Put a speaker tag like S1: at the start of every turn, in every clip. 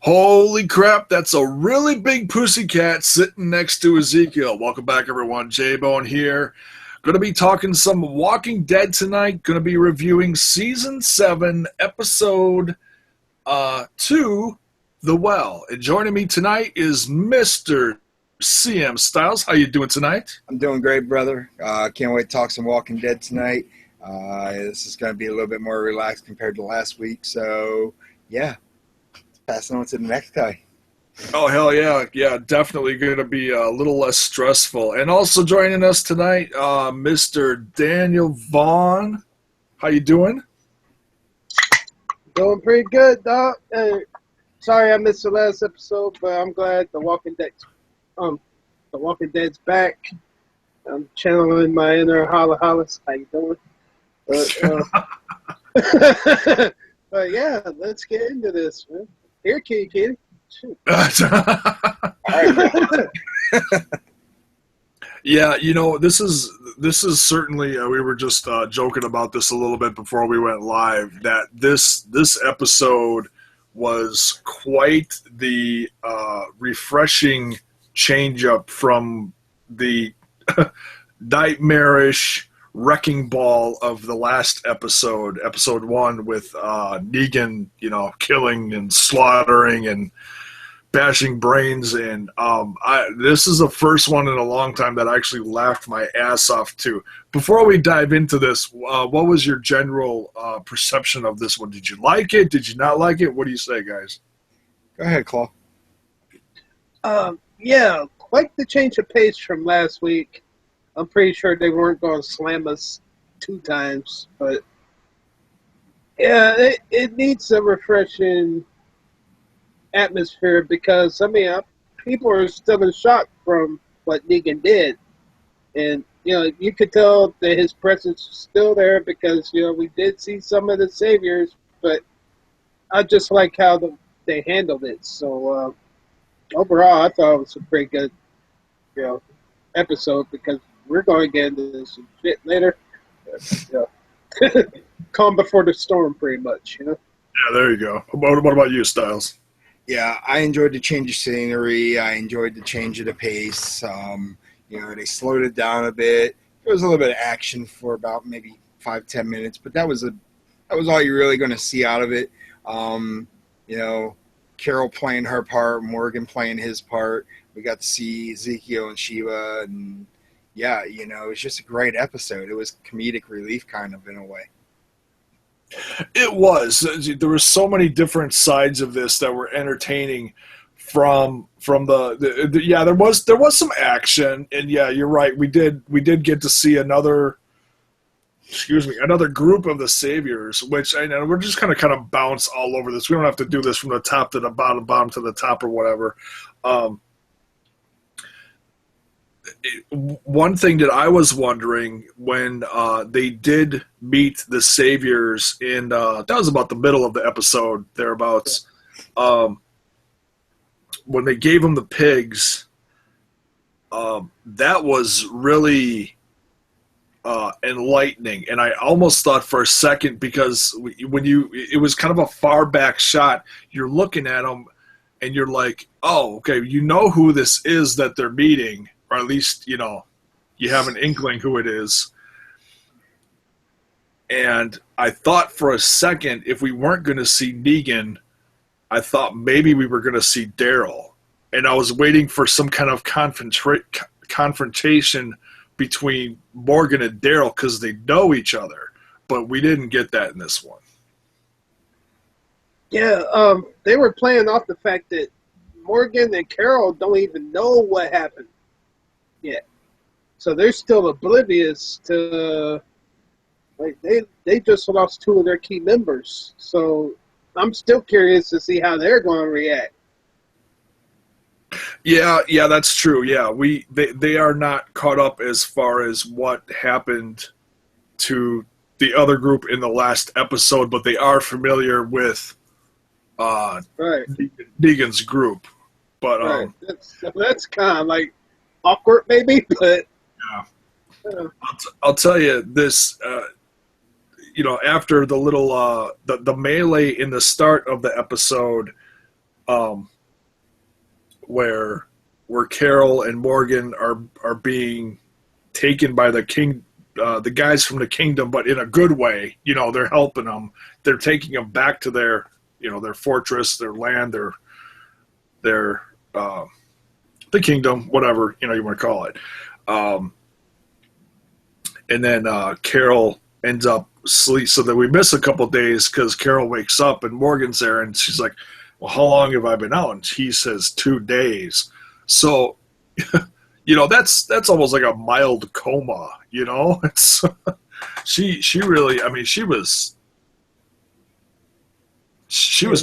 S1: Holy crap, that's a really big pussycat sitting next to Ezekiel. Welcome back, everyone. JAYBONE here. Going to be talking some Walking Dead tonight. Going to be reviewing Season 7, Episode 2, The Well. And joining me tonight is Mr. CM Styles. How you doing tonight?
S2: I'm doing great, brother. Can't wait to talk some Walking Dead tonight. This is going to be a little bit more relaxed compared to last week. So, yeah. Passing on to the next guy.
S1: Oh, hell yeah. Yeah, definitely going to be a little less stressful. And also joining us tonight, Mr. Daniel Vaughn. How you doing?
S3: Doing pretty good, Doc. Sorry I missed the last episode, but I'm glad The Walking Dead's back. I'm channeling my inner Holla Hollis. How you doing? But yeah, let's get into this, man. Here, kitty.
S1: Yeah, you know, this is certainly we were just joking about this a little bit before we went live, that this episode was quite the refreshing change up from the nightmarish wrecking ball of the last episode 1, with Negan, killing and slaughtering and bashing brains. And this is the first one in a long time that I actually laughed my ass off to. Before we dive into this, what was your general perception of this one? Did you like it? Did you not like it? What do you say, guys?
S2: Go ahead, Claw.
S3: Yeah, quite the change of pace from last week. I'm pretty sure they weren't going to slam us 2 times, but yeah, it needs a refreshing atmosphere because, people are still in shock from what Negan did. And, you could tell that his presence is still there because, we did see some of the saviors, but I just like how they handled it. So, overall, I thought it was a pretty good, episode because we're going to get into this shit later. Calm before the storm, pretty much,
S1: Yeah, there you go. What about you, Styles?
S2: Yeah, I enjoyed the change of scenery. I enjoyed the change of the pace. They slowed it down a bit. There was a little bit of action for about maybe 5-10 minutes, but that was all you're really going to see out of it. Carol playing her part, Morgan playing his part. We got to see Ezekiel and Shiva, and yeah, it was just a great episode. It was comedic relief, kind of, in a way.
S1: It was. There were so many different sides of this that were entertaining. From yeah, there was some action, and yeah, you're right. We did get to see another group of the saviors, which I know we're just kind of bounce all over this. We don't have to do this from the top to the bottom to the top or whatever. One thing that I was wondering when they did meet the saviors in that was about the middle of the episode thereabouts, when they gave them the pigs, that was really enlightening, and I almost thought for a second, because it was kind of a far back shot, you're looking at them and you're like, oh, okay, who this is that they're meeting. Or at least, you have an inkling who it is. And I thought for a second, if we weren't going to see Negan, I thought maybe we were going to see Daryl. And I was waiting for some kind of confrontation between Morgan and Daryl because they know each other. But we didn't get that in this one.
S3: Yeah, they were playing off the fact that Morgan and Carol don't even know what happened. Yeah, so they're still oblivious to, they just lost 2 of their key members. So I'm still curious to see how they're going to react.
S1: Yeah, that's true. Yeah, they are not caught up as far as what happened to the other group in the last episode, but they are familiar with Negan's group. But
S3: right. That's kind of like awkward, maybe, but
S1: yeah. I'll tell you this. After the little the melee in the start of the episode, um, where Carol and Morgan are being taken by the guys from the kingdom, but in a good way. You know, they're helping them. They're taking them back to their, you know, their fortress, their land, their the kingdom, whatever, you know, you want to call it. And then Carol ends up sleep, so that we miss a couple days because Carol wakes up and Morgan's there, and she's like, "Well, how long have I been out?" And he says 2 days. So, you know, that's almost like a mild coma. You know, it's she really. I mean, she was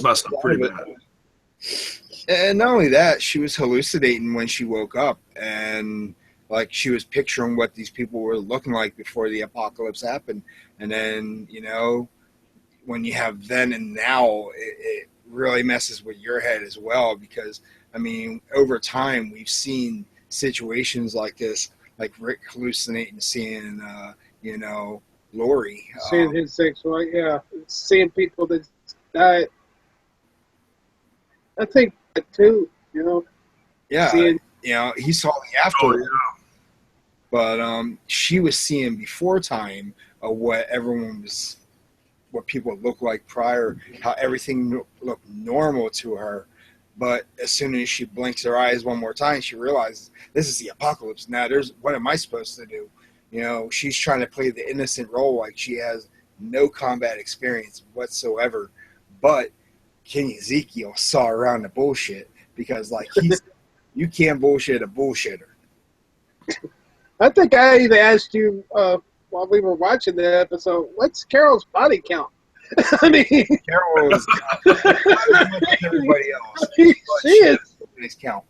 S1: messed up pretty bad.
S2: And not only that, she was hallucinating when she woke up, and like she was picturing what these people were looking like before the apocalypse happened. And then, you know, when you have then and now, it really messes with your head as well, because I mean, over time we've seen situations like this, like Rick hallucinating, seeing you know, Lori,
S3: seeing his sexual, yeah, seeing people that died. I think that too, you know.
S2: yeah,
S3: Seeing,
S2: you know, he saw the afterlife.
S1: Oh, yeah.
S2: But she was seeing before time of what people looked like prior, how everything looked normal to her. But as soon as she blinks her eyes one more time, she realizes this is the apocalypse. Now, what am I supposed to do? You know, she's trying to play the innocent role like she has no combat experience whatsoever. But King Ezekiel saw around the bullshit, because like you can't bullshit a bullshitter.
S3: I think I even asked you while we were watching the episode, what's Carol's body count? I mean,
S2: Carol is not as much as everybody else.
S3: she is.
S2: His count.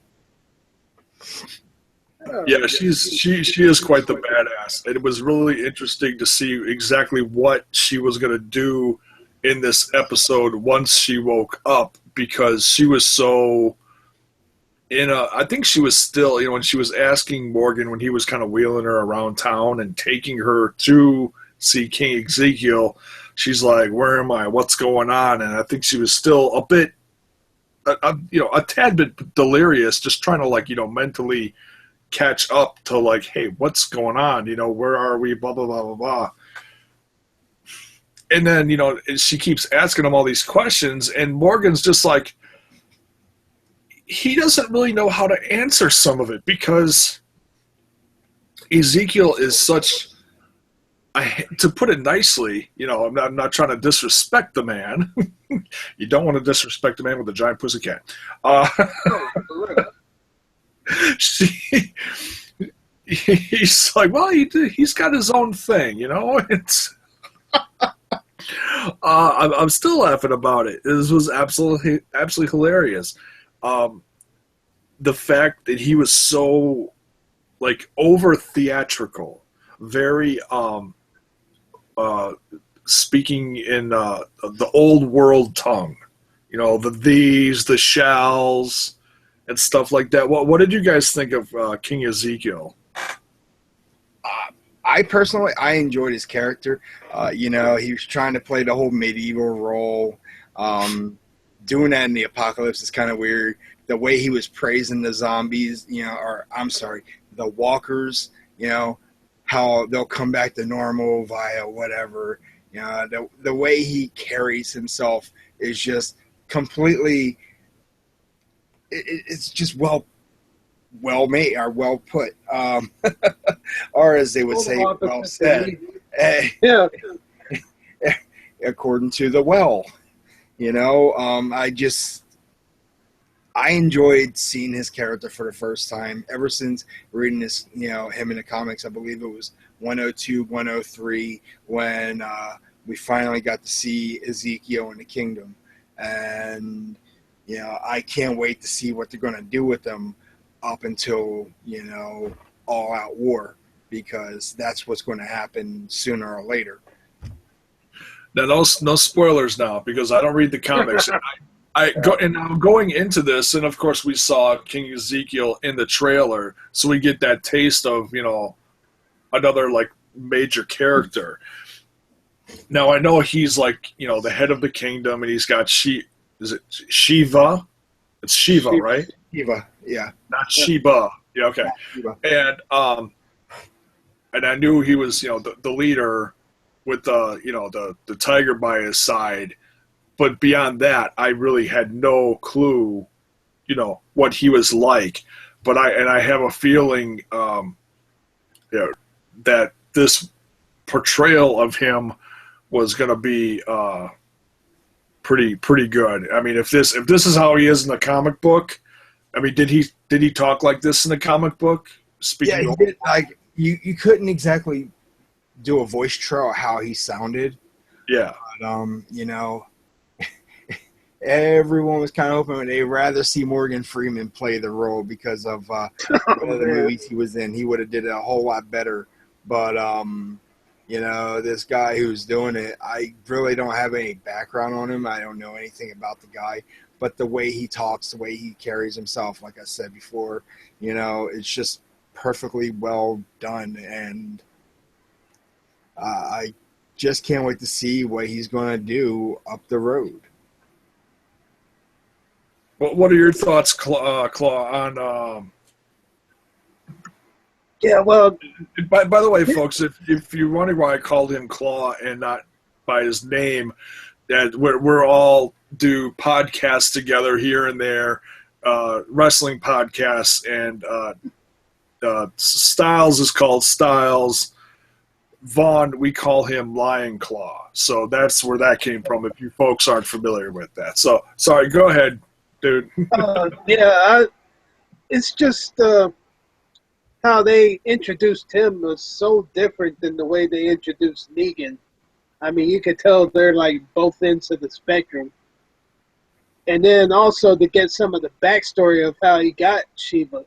S1: Yeah, she is quite the badass. It was really interesting to see exactly what she was going to do in this episode once she woke up, because she was so I think she was still, you know, when she was asking Morgan, when he was kind of wheeling her around town and taking her to see King Ezekiel, she's like, "Where am I? What's going on?" And I think she was still a bit, you know, a tad bit delirious, just trying to, like, you know, mentally catch up to, like, hey, what's going on? You know, where are we? Blah, blah, blah, blah, blah. And then, you know, she keeps asking him all these questions, and Morgan's just like, he doesn't really know how to answer some of it, because Ezekiel is such, to put it nicely, you know, I'm not trying to disrespect the man. You don't want to disrespect a man with a giant pussycat. He's like, well, he's got his own thing, you know. It's I'm still laughing about it. This was absolutely hilarious. The fact that he was so, like, over theatrical, very speaking in the old world tongue, you know, the these, the shalls, and stuff like that. What did you guys think of King Ezekiel?
S2: I personally, I enjoyed his character. You know, he was trying to play the whole medieval role. Doing that in the apocalypse is kind of weird. The way he was praising the zombies, you know, or I'm sorry, the walkers, you know, how they'll come back to normal via whatever. You know, the way he carries himself is just completely. It's just well made or well put, or as they would say, well said.
S3: Yeah.
S2: According to the well, you know, I enjoyed seeing his character for the first time ever since reading this, you know, him in the comics. I believe it was 102, 103 when we finally got to see Ezekiel in the kingdom, and you know, I can't wait to see what they're going to do with them up until, you know, all out war, because that's what's going to happen sooner or later.
S1: Now, no spoilers now, because I don't read the comics. And I'm going into this, and of course we saw King Ezekiel in the trailer, so we get that taste of, you know, another, like, major character. Now, I know he's, like, you know, the head of the kingdom, and he's got is it Shiva? It's Shiva, right?
S2: Shiva, yeah.
S1: Not Sheba. Yeah, okay.
S2: Not Shiva.
S1: And I knew he was, the leader with the tiger by his side. But beyond that, I really had no clue, what he was like. But I have a feeling, that this portrayal of him was going to be pretty good. I mean, if this is how he is in the comic book, I mean, did he talk like this in the comic book?
S2: Yeah, he did. Like you couldn't exactly do a voice trail how he sounded.
S1: Yeah.
S2: But, everyone was kind of hoping they'd rather see Morgan Freeman play the role because of one of the movies he was in. He would have did it a whole lot better. But this guy who's doing it, I really don't have any background on him. I don't know anything about the guy, but the way he talks, the way he carries himself, like I said before, it's just perfectly well done. And I just can't wait to see what he's going to do up the road.
S1: What are your thoughts, Claw, on?
S3: Yeah, well.
S1: By the way, folks, if you're wondering why I called him Claw and not by his name, that we're all do podcasts together here and there, wrestling podcasts, and Styles is called Styles. Vaughn, we call him Lion Claw. So that's where that came from. If you folks aren't familiar with that, so sorry. Go ahead, dude.
S3: It's just how they introduced him was so different than the way they introduced Negan. I mean, you could tell they're like both ends of the spectrum. And then also to get some of the backstory of how he got Shiva.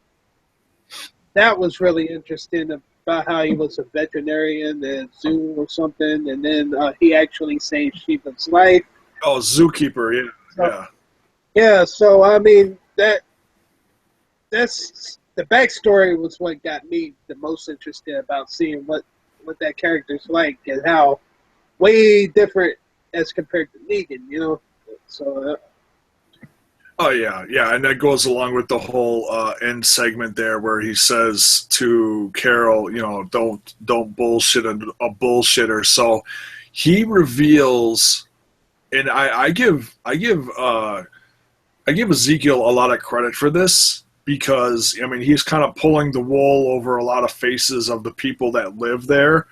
S3: That was really interesting about how he was a veterinarian at a zoo or something, and then he actually saved Shiva's life.
S1: Oh, zookeeper, yeah.
S3: Yeah, so I mean that's the backstory was what got me the most interested about seeing what that character's like and how way different as compared to Negan, So.
S1: Oh yeah, and that goes along with the whole end segment there, where he says to Carol, don't bullshit a bullshitter. So he reveals, and I give Ezekiel a lot of credit for this, because I mean he's kind of pulling the wool over a lot of faces of the people that live there,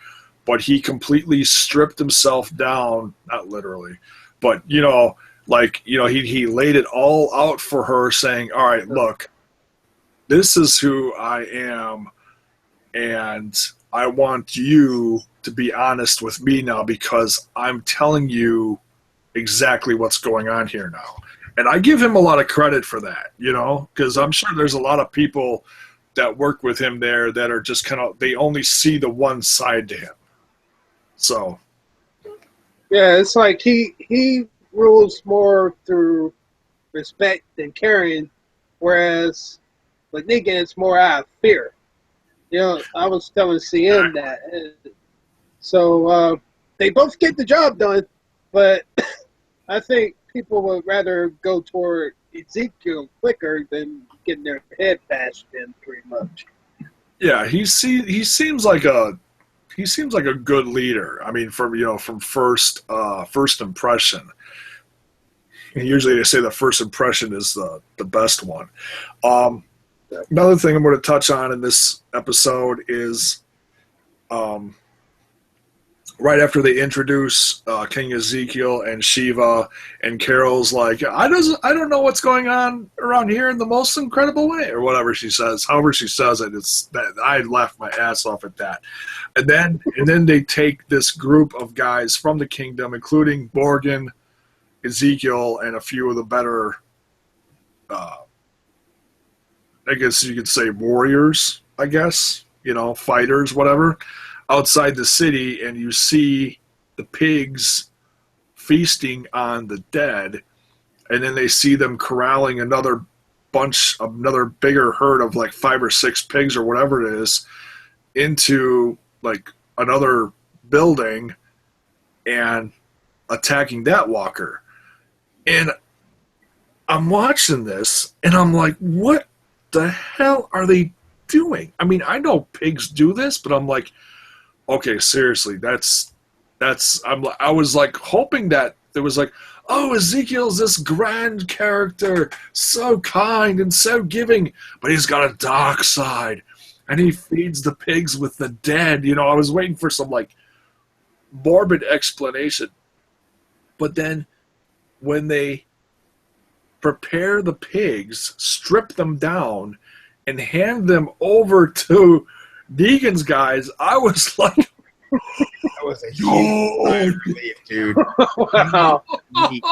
S1: but he completely stripped himself down, not literally, but he laid it all out for her, saying, all right, look, this is who I am, and I want you to be honest with me now, because I'm telling you exactly what's going on here now. And I give him a lot of credit for that, because I'm sure there's a lot of people that work with him there that are just they only see the one side to him. So.
S3: Yeah, it's like he rules more through respect than caring, whereas with Negan it's more out of fear. I was telling CM that. So they both get the job done, but I think people would rather go toward Ezekiel quicker than getting their head bashed in, pretty much.
S1: Yeah, he seems like a good leader. I mean, from first impression. And usually they say the first impression is the best one. Another thing I'm going to touch on in this episode is right after they introduce King Ezekiel and Shiva, and Carol's like, I don't know what's going on around here in the most incredible way, or whatever she says. However she says it, I laughed my ass off at that. And then they take this group of guys from the kingdom, including Morgan, Ezekiel, and a few of the better, I guess you could say warriors, fighters, whatever, outside the city, and you see the pigs feasting on the dead, and then they see them corralling another bigger herd of like 5 or 6 pigs or whatever it is into like another building and attacking that walker. And I'm watching this and I'm like, what the hell are they doing? I mean, I know pigs do this, but I'm like, okay, seriously, I was like hoping that there was like, oh, Ezekiel's this grand character, so kind and so giving, but he's got a dark side, and he feeds the pigs with the dead. You know, I was waiting for some like morbid explanation, but then when they prepare the pigs, strip them down, and hand them over to Negan's guys, I was like,
S2: That was a huge relief, dude.
S3: Wow.
S2: Meat.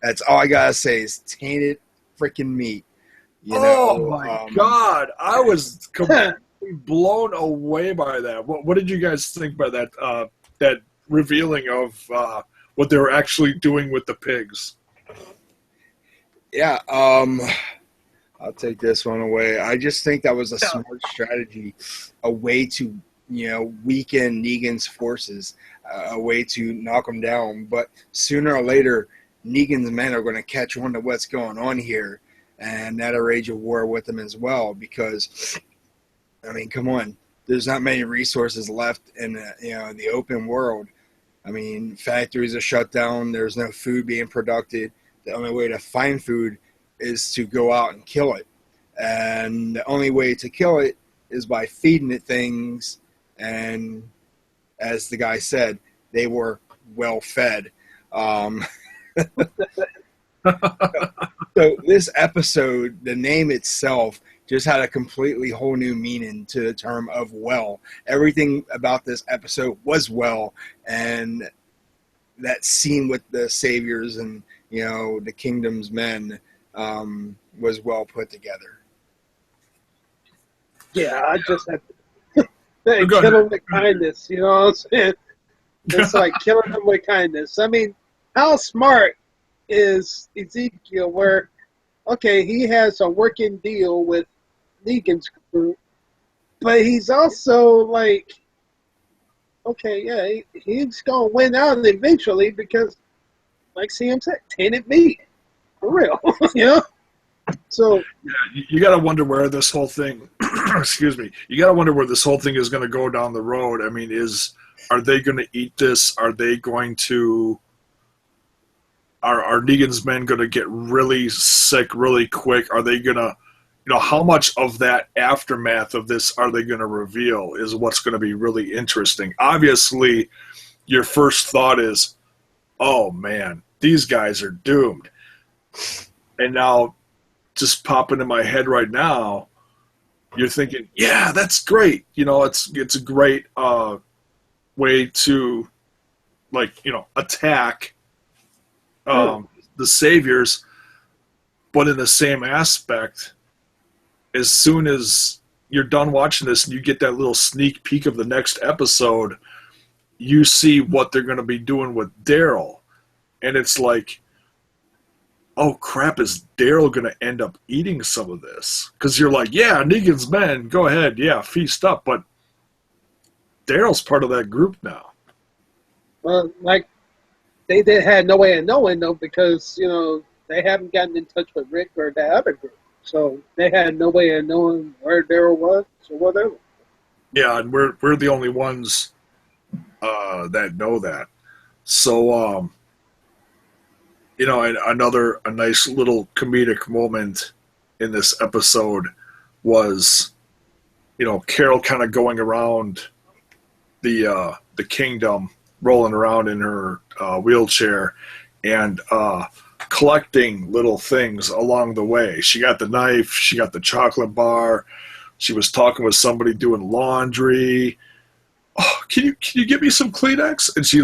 S2: That's all I gotta say is tainted freaking meat. You
S1: oh
S2: know,
S1: my god! I was completely blown away by that. What did you guys think by that? That revealing of what they were actually doing with the pigs.
S2: Yeah, I'll take this one away. I just think that was a smart strategy, a way to, weaken Negan's forces, a way to knock him down. But sooner or later, Negan's men are going to catch on to what's going on here, and that'll rage a war with them as well. Because, I mean, come on, there's not many resources left in the open world. I mean, factories are shut down. There's no food being produced. The only way to find food is to go out and kill it. And the only way to kill it is by feeding it things. And as the guy said, they were well fed. So this episode, the name itself, just had a completely whole new meaning to the term of well. Everything about this episode was well. And that scene with the saviors and, the kingdom's men was well put together.
S3: Yeah, I just had to kill him with kindness. You know what I'm saying? It's like killing him with kindness. I mean, how smart is Ezekiel where, okay, he has a working deal with Negan's group, but he's also like, okay, yeah, he's going to win out eventually because, like CM said, tainted meat. For real, So
S1: yeah, you got to wonder where this whole thing. excuse me. You got to wonder where this whole thing is going to go down the road. I mean, are they going to eat this? Are they going to? Are Negan's men going to get really sick really quick? Are they going to? How much of that aftermath of this are they going to reveal is what's going to be really interesting. Obviously, your first thought is, oh man, these guys are doomed. And now, just popping in my head right now, you're thinking, yeah, that's great. It's a great way to, attack the saviors. But in the same aspect, as soon as you're done watching this and you get that little sneak peek of the next episode, you see what they're going to be doing with Daryl. And it's like, oh crap, is Daryl going to end up eating some of this? Because you're like, yeah, Negan's men, go ahead, yeah, feast up. But Daryl's part of that group now.
S3: Well, like, they had no way of knowing, though, because, they haven't gotten in touch with Rick or that other group. So they had no way of knowing where Daryl was or whatever.
S1: Yeah, and we're the only ones that know that. So, a nice little comedic moment in this episode was, Carol kind of going around the kingdom, rolling around in her wheelchair, and collecting little things along the way. She got the knife, she got the chocolate bar, she was talking with somebody doing laundry. Oh, can you get me some Kleenex? And she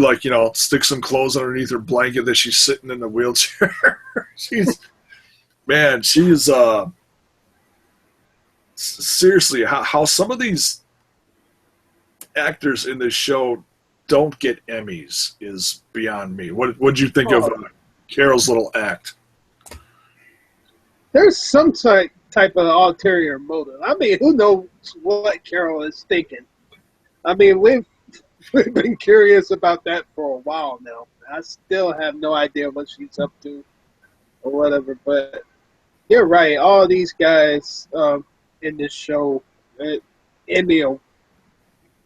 S1: sticks some clothes underneath her blanket that she's sitting in the wheelchair. she's seriously, how some of these actors in this show don't get Emmys is beyond me. What'd you think of Carol's little act?
S3: There's some type of ulterior motive. I mean, who knows what Carol is thinking? I mean, we've been curious about that for a while now. I still have no idea what she's up to or whatever. But you're right. All these guys in this show, uh, Emmy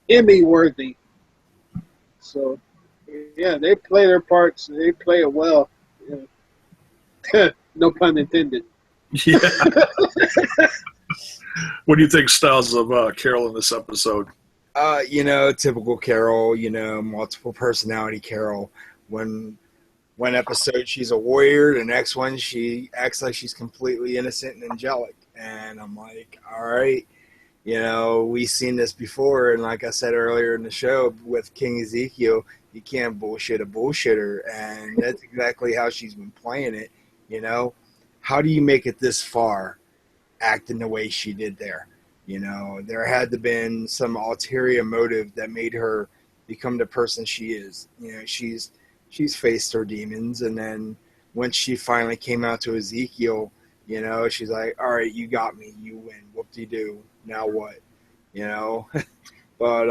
S3: Emmy worthy. So yeah, they play their parts. They play it well. Yeah. No pun intended.
S1: Yeah. What do you think, Styles, of Carol in this episode?
S2: Typical Carol. Multiple personality Carol. One episode she's a warrior, the next one she acts like she's completely innocent and angelic, and I'm like, all right. We've seen this before, and like I said earlier in the show with King Ezekiel, you can't bullshit a bullshitter, and that's exactly how she's been playing it. How do you make it this far, acting the way she did there? There had to been some ulterior motive that made her become the person she is. She's faced her demons, and then when she finally came out to Ezekiel, she's like, all right, you got me, you win, whoop-de-doo, now what? But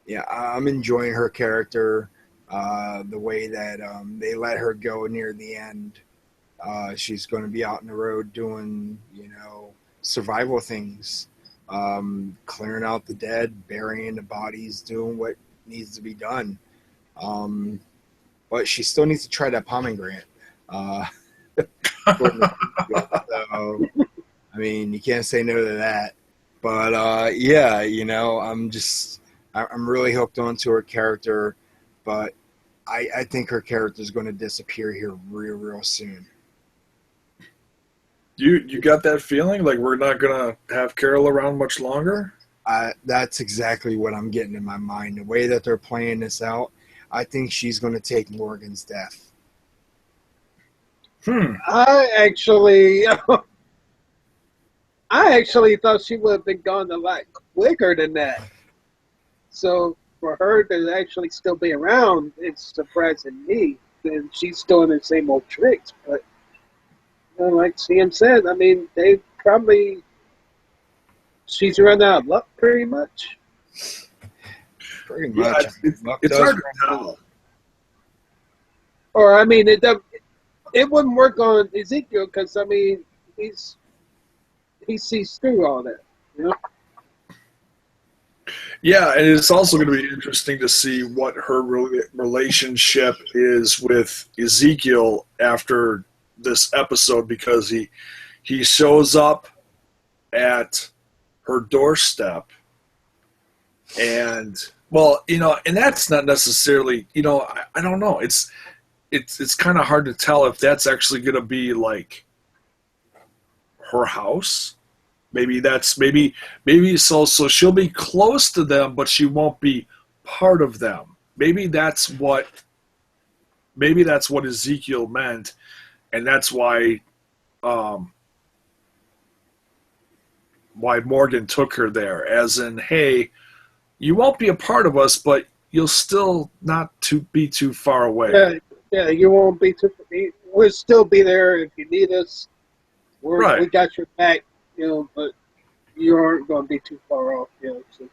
S2: yeah, I'm enjoying her character, the way that they let her go near the end. She's going to be out on the road doing, survival things, clearing out the dead, burying the bodies, doing what needs to be done. But she still needs to try that pomegranate. So, I mean, you can't say no to that. But yeah, I'm really hooked onto her character. But I think her character is going to disappear here real soon.
S1: You got that feeling? Like we're not going to have Carol around much longer?
S2: That's exactly what I'm getting in my mind. The way that they're playing this out, I think she's going to take Morgan's death.
S3: I actually thought she would have been gone a lot quicker than that. So for her to actually still be around, it's surprising me. And she's still in the same old tricks. But like CM said, I mean, she's run out of luck pretty much.
S2: Pretty much.
S1: Yeah, it's hard to tell.
S3: Or I mean, it wouldn't work on Ezekiel because I mean he sees through all that,
S1: Yeah, and it's also going to be interesting to see what her relationship is with Ezekiel after this episode, because he shows up at her doorstep, and and that's not necessarily, I don't know. It's kind of hard to tell if that's actually going to be like her house. Maybe so she'll be close to them, but she won't be part of them. Maybe that's what Ezekiel meant, and that's why Morgan took her there, as in, hey, you won't be a part of us, but you'll still not be too far away.
S3: Yeah, you won't be too. We'll still be there if you need us.
S1: Right.
S3: We got your back, but you aren't going to be too far off, So.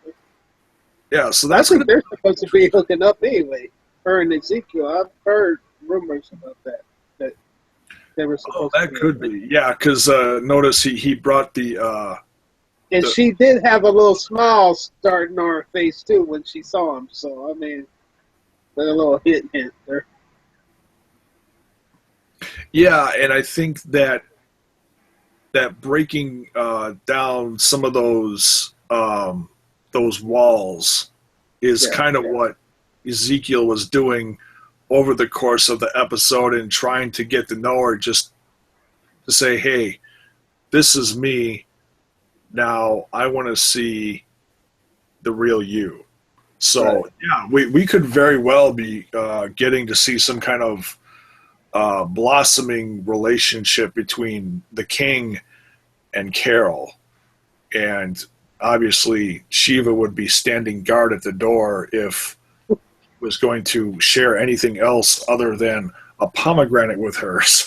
S1: Yeah, so that's
S3: I think they're supposed to be hooking up anyway. Her and Ezekiel. I've heard rumors about that they were supposed.
S1: Oh, that could be. Yeah, because notice he brought the.
S3: And she did have a little smile starting on her face too when she saw him. So I mean, a little hint there.
S1: Yeah, and I think that breaking down some of those walls is kind of what Ezekiel was doing over the course of the episode, and trying to get to know her, just to say, hey, this is me. Now I want to see the real you. So, yeah, we could very well be getting to see some kind of blossoming relationship between the king and Carol. And obviously Shiva would be standing guard at the door if he was going to share anything else other than a pomegranate with her. So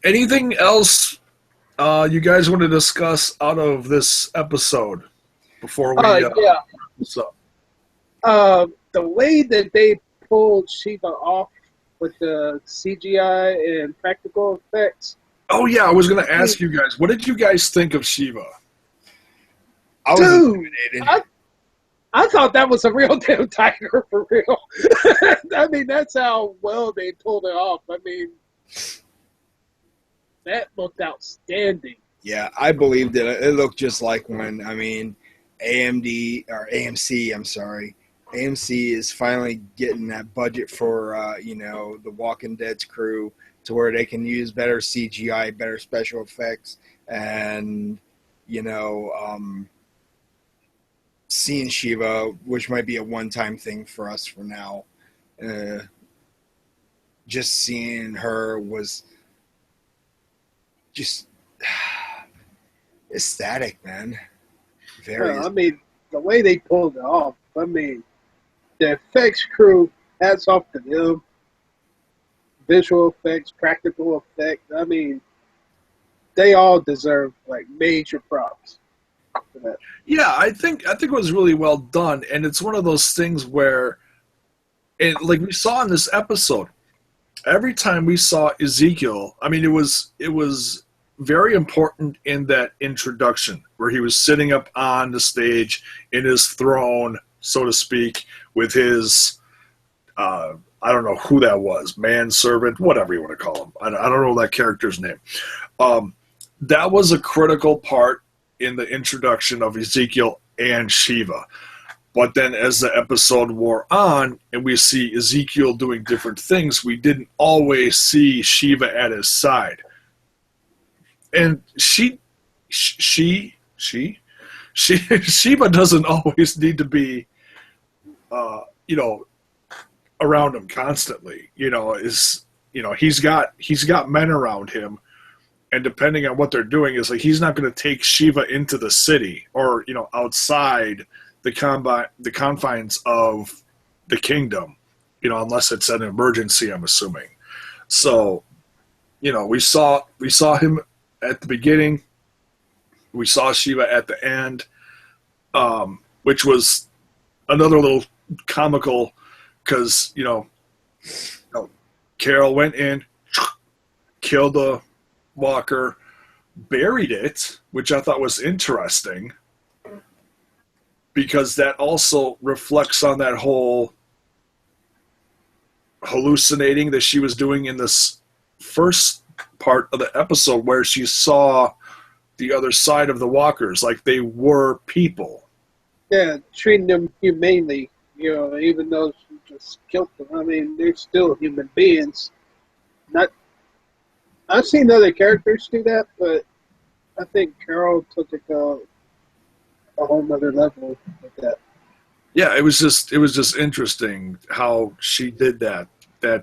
S1: anything else you guys want to discuss out of this episode before we
S3: yeah.
S1: what's up?
S3: the way that they pulled Shiva off with the CGI and practical effects.
S1: Oh yeah, I was going to ask you guys, what did you guys think of Shiva?
S2: I was intimidated.
S3: I thought that was a real damn tiger for real. I mean, that's how well they pulled it off. I mean, that looked outstanding.
S2: Yeah, I believed it. It looked just like when, AMC is finally getting that budget for, the Walking Dead's crew to where they can use better CGI, better special effects, and, seeing Shiva, which might be a one-time thing for us for now, just seeing her was just ecstatic, man. Very.
S3: I mean, the way they pulled it off. I mean, the effects crew, hats off to them. Visual effects, practical effects. I mean, they all deserve like major props for that.
S1: Yeah, I think it was really well done, and it's one of those things where, like we saw in this episode, every time we saw Ezekiel, I mean, it was very important in that introduction where he was sitting up on the stage in his throne, so to speak, with his, I don't know who that was, manservant, whatever you want to call him. I don't know that character's name. That was a critical part in the introduction of Ezekiel and Shiva. But then as the episode wore on and we see Ezekiel doing different things, we didn't always see Shiva at his side. And Shiva doesn't always need to be, around him constantly. He's got men around him, and depending on what they're doing, is like he's not going to take Shiva into the city or outside the confines of the kingdom, unless it's an emergency. I'm assuming. So, we saw him at the beginning. We saw Shiva at the end, which was another little comical because, Carol went in, killed the walker, buried it, which I thought was interesting because that also reflects on that whole hallucinating that she was doing in this first part of the episode where she saw the other side of the walkers, like they were people.
S3: Yeah, treating them humanely, even though she just killed them. I mean, they're still human beings. I've seen other characters do that, but I think Carol took it a whole nother level with that.
S1: Yeah, it was just interesting how she did that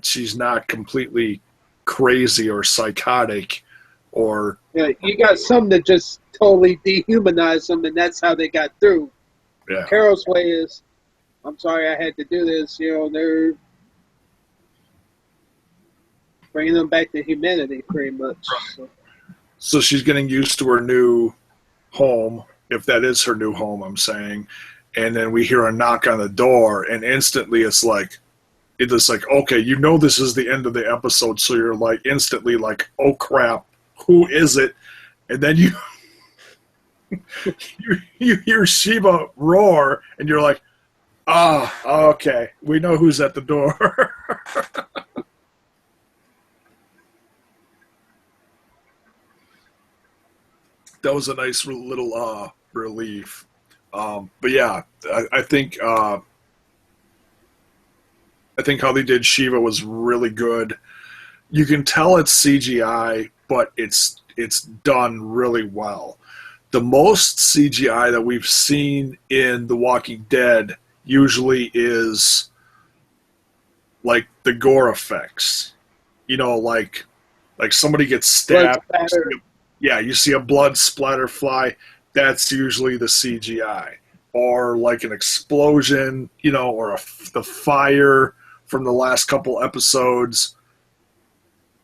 S1: she's not completely crazy or psychotic or...
S3: Yeah, you got some that just totally dehumanize them, and that's how they got through.
S1: Yeah.
S3: Carol's way is, I'm sorry I had to do this, they're bringing them back to humanity pretty much.
S1: So she's getting used to her new home, if that is her new home, I'm saying. And then we hear a knock on the door, and instantly it's like, okay, this is the end of the episode, so you're like instantly like, oh crap, who is it? And then you hear Shiva roar, and you're like, okay, we know who's at the door. That was a nice little relief. But yeah, I think how they did Shiva was really good. You can tell it's CGI, but it's done really well. The most CGI that we've seen in The Walking Dead usually is like the gore effects. Like somebody gets stabbed. You see a blood splatter fly. That's usually the CGI. Or like an explosion, or the fire from the last couple episodes.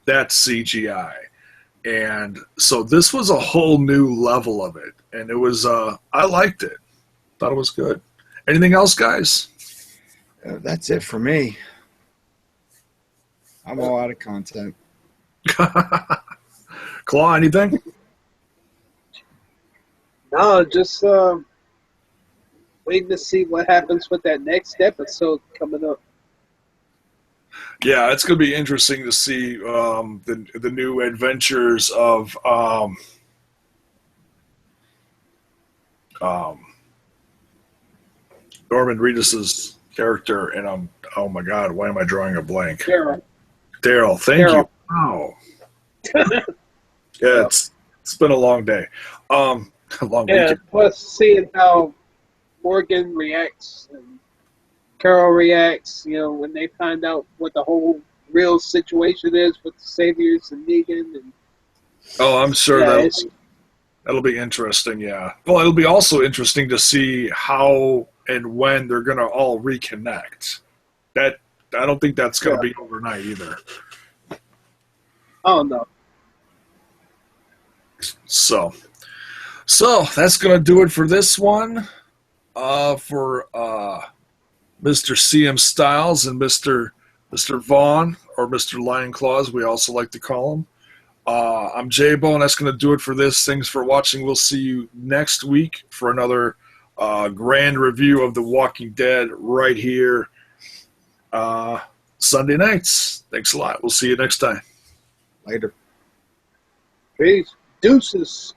S1: That's CGI. And so this was a whole new level of it. And it was, I liked it. Thought it was good. Anything else, guys?
S2: That's it for me. I'm all out of content.
S1: Claw, anything?
S3: No, just waiting to see what happens with that next episode coming up.
S1: Yeah, it's going to be interesting to see the new adventures of Norman Reedus's character, and oh my god, why am I drawing a blank? Daryl, thank you. Wow. Yeah, it's been a long day. A long weekend.
S3: Plus seeing how Morgan reacts and Carol reacts, when they find out what the whole real situation is with the Saviors and Negan. And,
S1: oh, I'm sure that'll be interesting, yeah. Well, it'll be also interesting to see how and when they're going to all reconnect. I don't think that's going to be overnight either.
S3: Oh, no.
S1: So that's going to do it for this one. For Mr. CM Styles and Mr. Vaughn, or Mr. Lion Claws, we also like to call him. I'm JAYBONE. That's going to do it for this. Thanks for watching. We'll see you next week for another grand review of The Walking Dead right here Sunday nights. Thanks a lot. We'll see you next time.
S2: Later.
S3: Peace. Deuces.